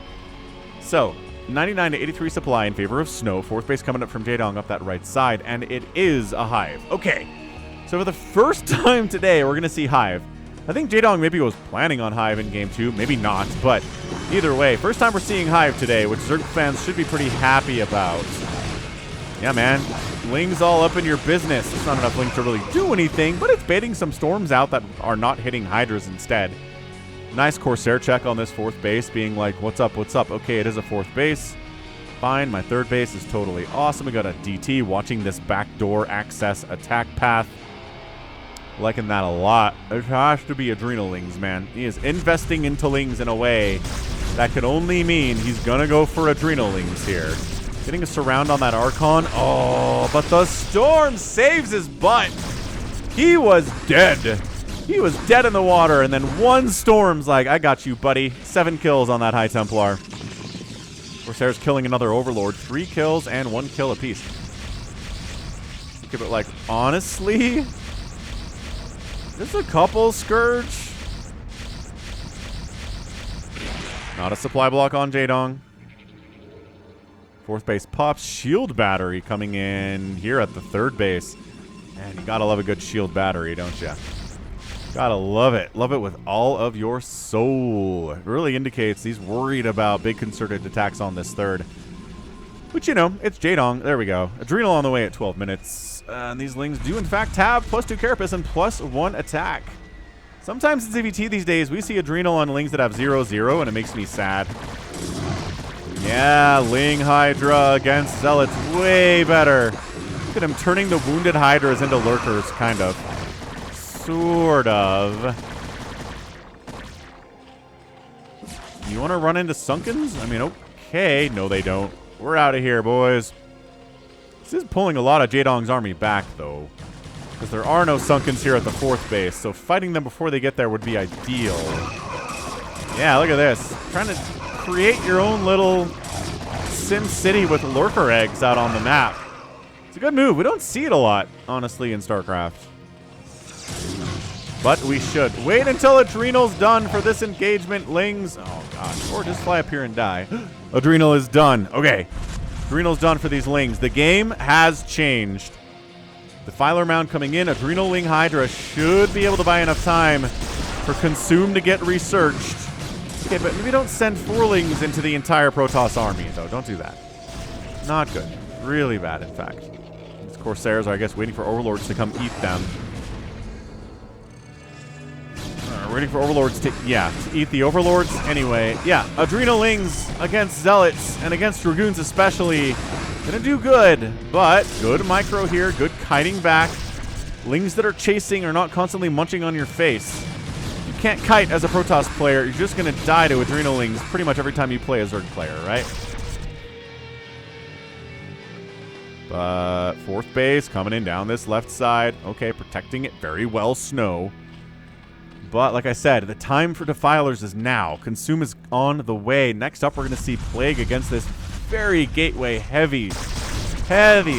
So, 99 to 83 supply in favor of Snow. 4th base coming up from JAEDONG up that right side, and it is a Hive. Okay, so for the first time today, we're going to see Hive. I think JAEDONG maybe was planning on Hive in Game 2, maybe not, but either way, first time we're seeing Hive today, which Zerg fans should be pretty happy about. Yeah, man, Lings all up in your business. It's not enough Lings to really do anything, but it's baiting some storms out that are not hitting Hydras instead. Nice Corsair check on this 4th base, being like, what's up, what's up? Okay, it is a 4th base. Fine, my 3rd base is totally awesome. We got a DT watching this backdoor access attack path. Liking that a lot. It has to be Adrenal Lings, man. He is investing into Lings in a way that could only mean he's gonna go for Adrenal Lings here. Getting a surround on that Archon. Oh, but the Storm saves his butt. He was dead. He was dead in the water, and then one Storm's like, I got you, buddy. 7 kills on that High Templar. Corsair's killing another Overlord. 3 kills and 1 kill apiece. But, like, honestly, just a couple Scourge. Not a supply block on JAEDONG. 4th base pops. Shield battery coming in here at the 3rd base. And you gotta love a good shield battery, don't you? Gotta love it. Love it with all of your soul. It really indicates he's worried about big concerted attacks on this 3rd. Which, you know, it's JAEDONG. There we go. Adrenal on the way at 12 minutes. And these Lings do, in fact, have +2 Carapace and +1 attack. Sometimes in CVT these days, we see Adrenal on Lings that have 0/0, and it makes me sad. Yeah, Ling Hydra against Zealots. Way better. Look at him turning the wounded Hydras into lurkers, kind of. Sort of. You want to run into Sunkens? I mean, okay. No, they don't. We're out of here, boys. This is pulling a lot of JAEDONG's army back, though. Because there are no Sunkens here at the 4th base, so fighting them before they get there would be ideal. Yeah, look at this. Trying to create your own little Sim City with lurker eggs out on the map. It's a good move. We don't see it a lot, honestly, in StarCraft. But we should. Wait until Adrenal's done for this engagement, Lings. Oh, gosh. Or just fly up here and die. Adrenal is done. Okay. Adrenal's done for these Lings. The game has changed. Defiler Mound coming in. Adrenal Ling Hydra should be able to buy enough time for Consume to get researched. Okay, but maybe don't send 4 Lings into the entire Protoss army, though. Don't do that. Not good. Really bad, in fact. These Corsairs are, I guess, waiting for Overlords to come eat them. Waiting for Overlords to, to eat the Overlords. Anyway, yeah, Adrenal Lings against Zealots and against Dragoons especially. Gonna do good, but good micro here, good kiting back. Lings that are chasing are not constantly munching on your face. You can't kite as a Protoss player. You're just gonna die to Adrenal Lings pretty much every time you play a Zerg player, right? But 4th base coming in down this left side. Okay, protecting it very well, Snow. But like I said, the time for Defilers is now. Consume is on the way. Next up, we're going to see Plague against this very gateway heavy,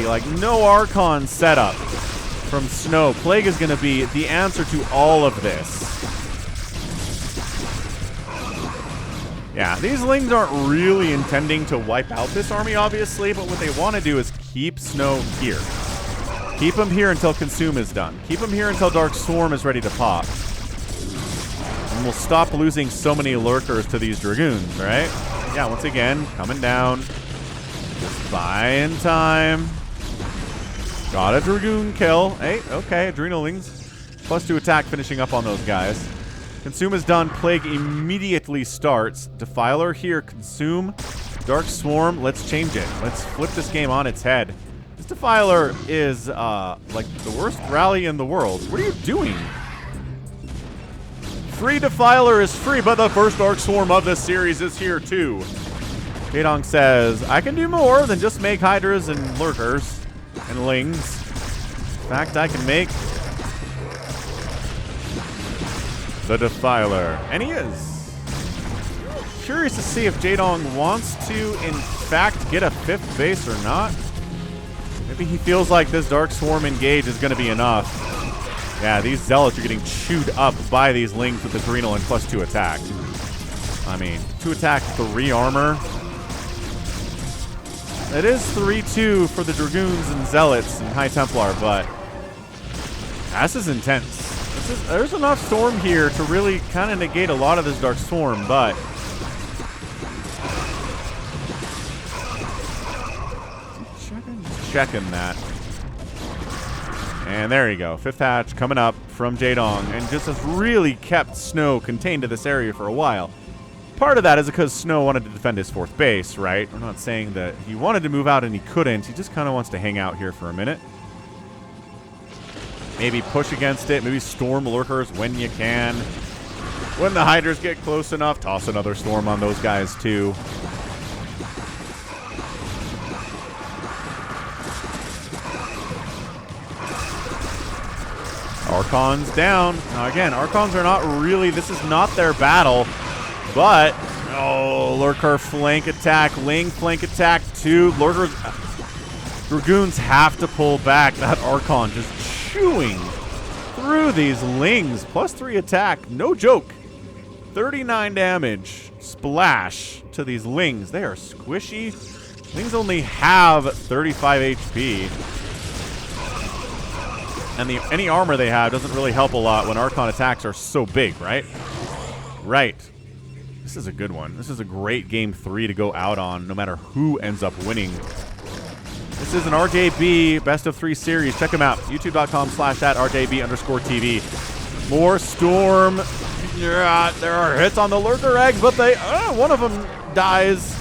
like no Archon setup from Snow. Plague is going to be the answer to all of this. Yeah, these Lings aren't really intending to wipe out this army, obviously, but what they want to do is keep Snow here. Keep him here until Consume is done. Keep him here until Dark Swarm is ready to pop. And we'll stop losing so many lurkers to these Dragoons, right? Yeah, once again, coming down. Just buying time. Got a Dragoon kill. Hey, okay, Adrenal Lings. +2 attack finishing up on those guys. Consume is done. Plague immediately starts. Defiler here. Consume. Dark Swarm. Let's change it. Let's flip this game on its head. This Defiler is, like, the worst rally in the world. What are you doing? Free Defiler is free, but the first Dark Swarm of this series is here, too. JAEDONG says, I can do more than just make Hydras and Lurkers and Lings. In fact, I can make the Defiler. And he is. Curious to see if JAEDONG wants to, in fact, get a 5th base or not. Maybe he feels like this Dark Swarm engage is going to be enough. Yeah, these Zealots are getting chewed up by these Lings with Adrenal and +2 attack. I mean, 2 attack, 3 armor. It is 3-2 for the Dragoons and Zealots and High Templar, but this is intense. There's enough Storm here to really kind of negate a lot of this Dark Swarm, but checking that. And there you go. 5th hatch coming up from JAEDONG, and just has really kept Snow contained to this area for a while. Part of that is because Snow wanted to defend his 4th base, right? I'm not saying that he wanted to move out and he couldn't. He just kind of wants to hang out here for a minute. Maybe push against it. Maybe storm lurkers when you can. When the Hydras get close enough, toss another storm on those guys too. Archon's down. Now again, Archons are not really, this is not their battle, but, oh, Lurker flank attack, Ling flank attack too. Lurkers, Dragoons have to pull back. That Archon just chewing through these Lings. +3 attack, no joke. 39 damage, splash to these Lings. They are squishy. Lings only have 35 HP. And any armor they have doesn't really help a lot when Archon attacks are so big, right? Right. This is a good one. This is a great game 3 to go out on, no matter who ends up winning. This is an RJB best of 3 series. Check them out. YouTube.com/@RJB_TV. More Storm. Yeah, there are hits on the Lurker eggs, but they one of them dies.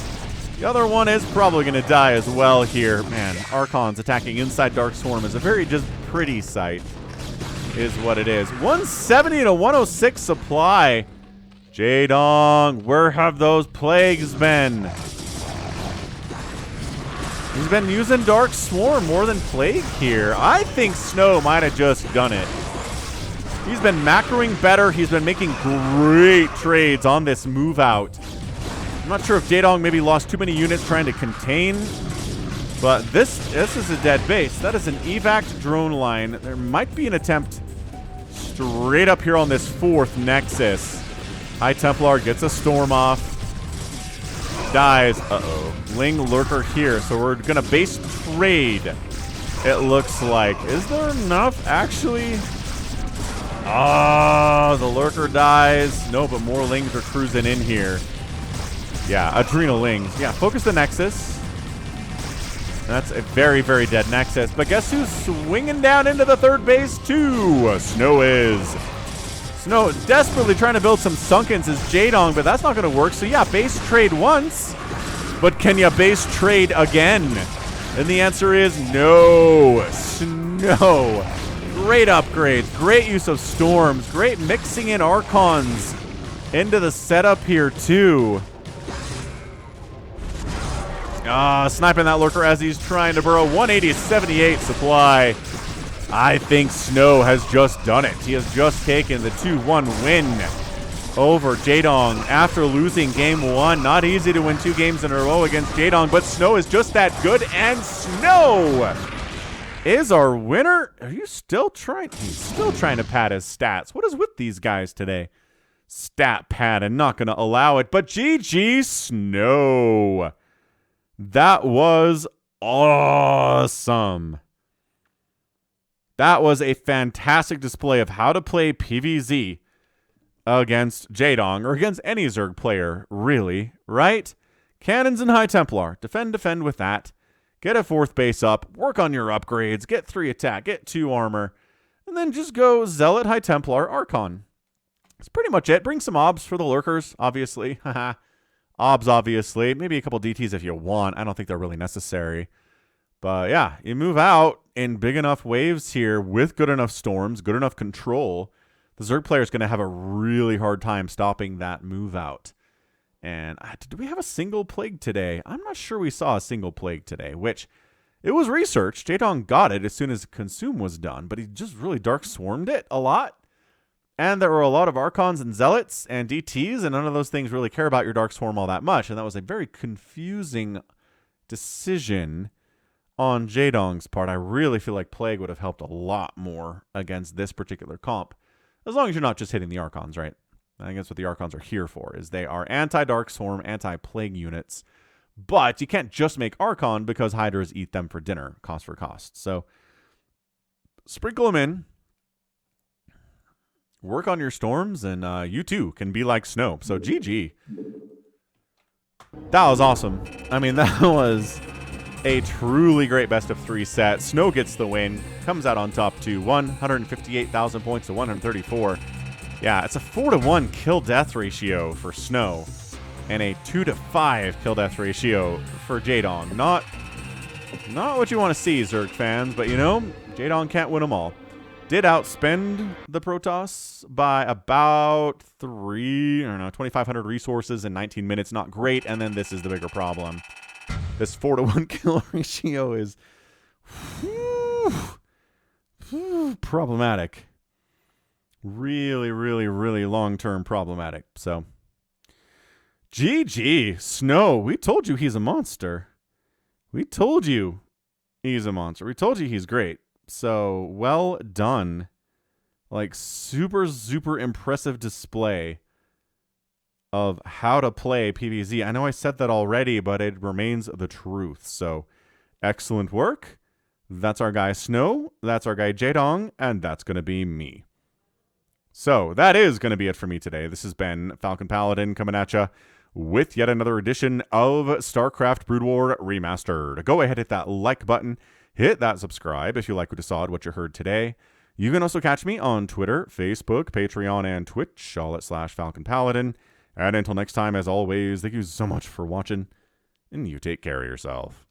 The other one is probably going to die as well here. Man, Archons attacking inside Dark Swarm is a very just pretty sight, is what it is. 170 to 106 supply. JAEDONG, where have those plagues been? He's been using Dark Swarm more than Plague here. I think Snow might have just done it. He's been macroing better. He's been making great trades on this move out. I'm not sure if JAEDONG maybe lost too many units trying to contain, but this is a dead base. That is an evac drone line. There might be an attempt straight up here on this 4th Nexus. High Templar gets a storm off. Dies. Uh-oh. Ling Lurker here, so we're going to base trade, it looks like. Is there enough, actually? Ah, the Lurker dies. No, but more Lings are cruising in here. Yeah, Adrenal Lings. Yeah, focus the Nexus. That's a very, very dead Nexus. But guess who's swinging down into the 3rd base, too? Snow is. Snow desperately trying to build some Sunkens as JAEDONG, but that's not going to work. So, yeah, base trade once. But can you base trade again? And the answer is no. Snow. Great upgrades. Great use of Storms. Great mixing in Archons into the setup here, too. Sniping that Lurker as he's trying to burrow. 180-78 supply. I think Snow has just done it. He has just taken the 2-1 win over JAEDONG after losing game 1. Not easy to win 2 games in a row against JAEDONG, but Snow is just that good, and Snow is our winner. Are you still trying? He's still trying to pad his stats. What is with these guys today? Stat pad and not going to allow it, but GG Snow. That was awesome. That was a fantastic display of how to play PvZ against JAEDONG, or against any Zerg player, really, right? Cannons and High Templar. Defend with that. Get a 4th base up. Work on your upgrades. Get 3 attack. Get 2 armor. And then just go Zealot, High Templar, Archon. That's pretty much it. Bring some obs for the Lurkers, obviously. Haha. Obs, obviously. Maybe a couple DTs if you want. I don't think they're really necessary. But yeah, you move out in big enough waves here with good enough storms, good enough control. The Zerg player is going to have a really hard time stopping that move out. And did we have a single plague today? I'm not sure we saw a single plague today, which it was researched. JAEDONG got it as soon as Consume was done, but he just really Dark Swarmed it a lot. And there were a lot of Archons and Zealots and DTs, and none of those things really care about your Dark Swarm all that much. And that was a very confusing decision on JAEDONG's part. I really feel like Plague would have helped a lot more against this particular comp. As long as you're not just hitting the Archons, right? I think that's what the Archons are here for, is they are anti-Dark Swarm, anti-Plague units. But you can't just make Archon because Hydras eat them for dinner, cost for cost. So sprinkle them in. Work on your storms, and you too can be like Snow. So GG. That was awesome. I mean, that was a truly great best of 3 set. Snow gets the win. Comes out on top to 158,000 points to 134. Yeah, it's a 4-to-1 kill-death ratio for Snow. And a 2-to-5 kill-death ratio for JAEDONG. Not what you want to see, Zerg fans, but you know, JAEDONG can't win them all. Did outspend the Protoss by about 2,500 resources in 19 minutes. Not great, and then this is the bigger problem. This 4-to-1 kill ratio is problematic. Really, really, really long-term problematic. So, GG. Snow, we told you he's a monster. We told you he's a monster. We told you he's great. So, well done. Like, super, super impressive display of how to play PvZ. I know I said that already, but it remains the truth. So, excellent work. That's our guy Snow. That's our guy JAEDONG. And that's going to be me. So, that is going to be it for me today. This has been Falcon Paladin coming at you with yet another edition of StarCraft Brood War Remastered. Go ahead, hit that like button. Hit that subscribe if you like what you saw, what you heard today. You can also catch me on Twitter, Facebook, Patreon, and Twitch, all at /Falcon Paladin. And until next time, as always, thank you so much for watching, and you take care of yourself.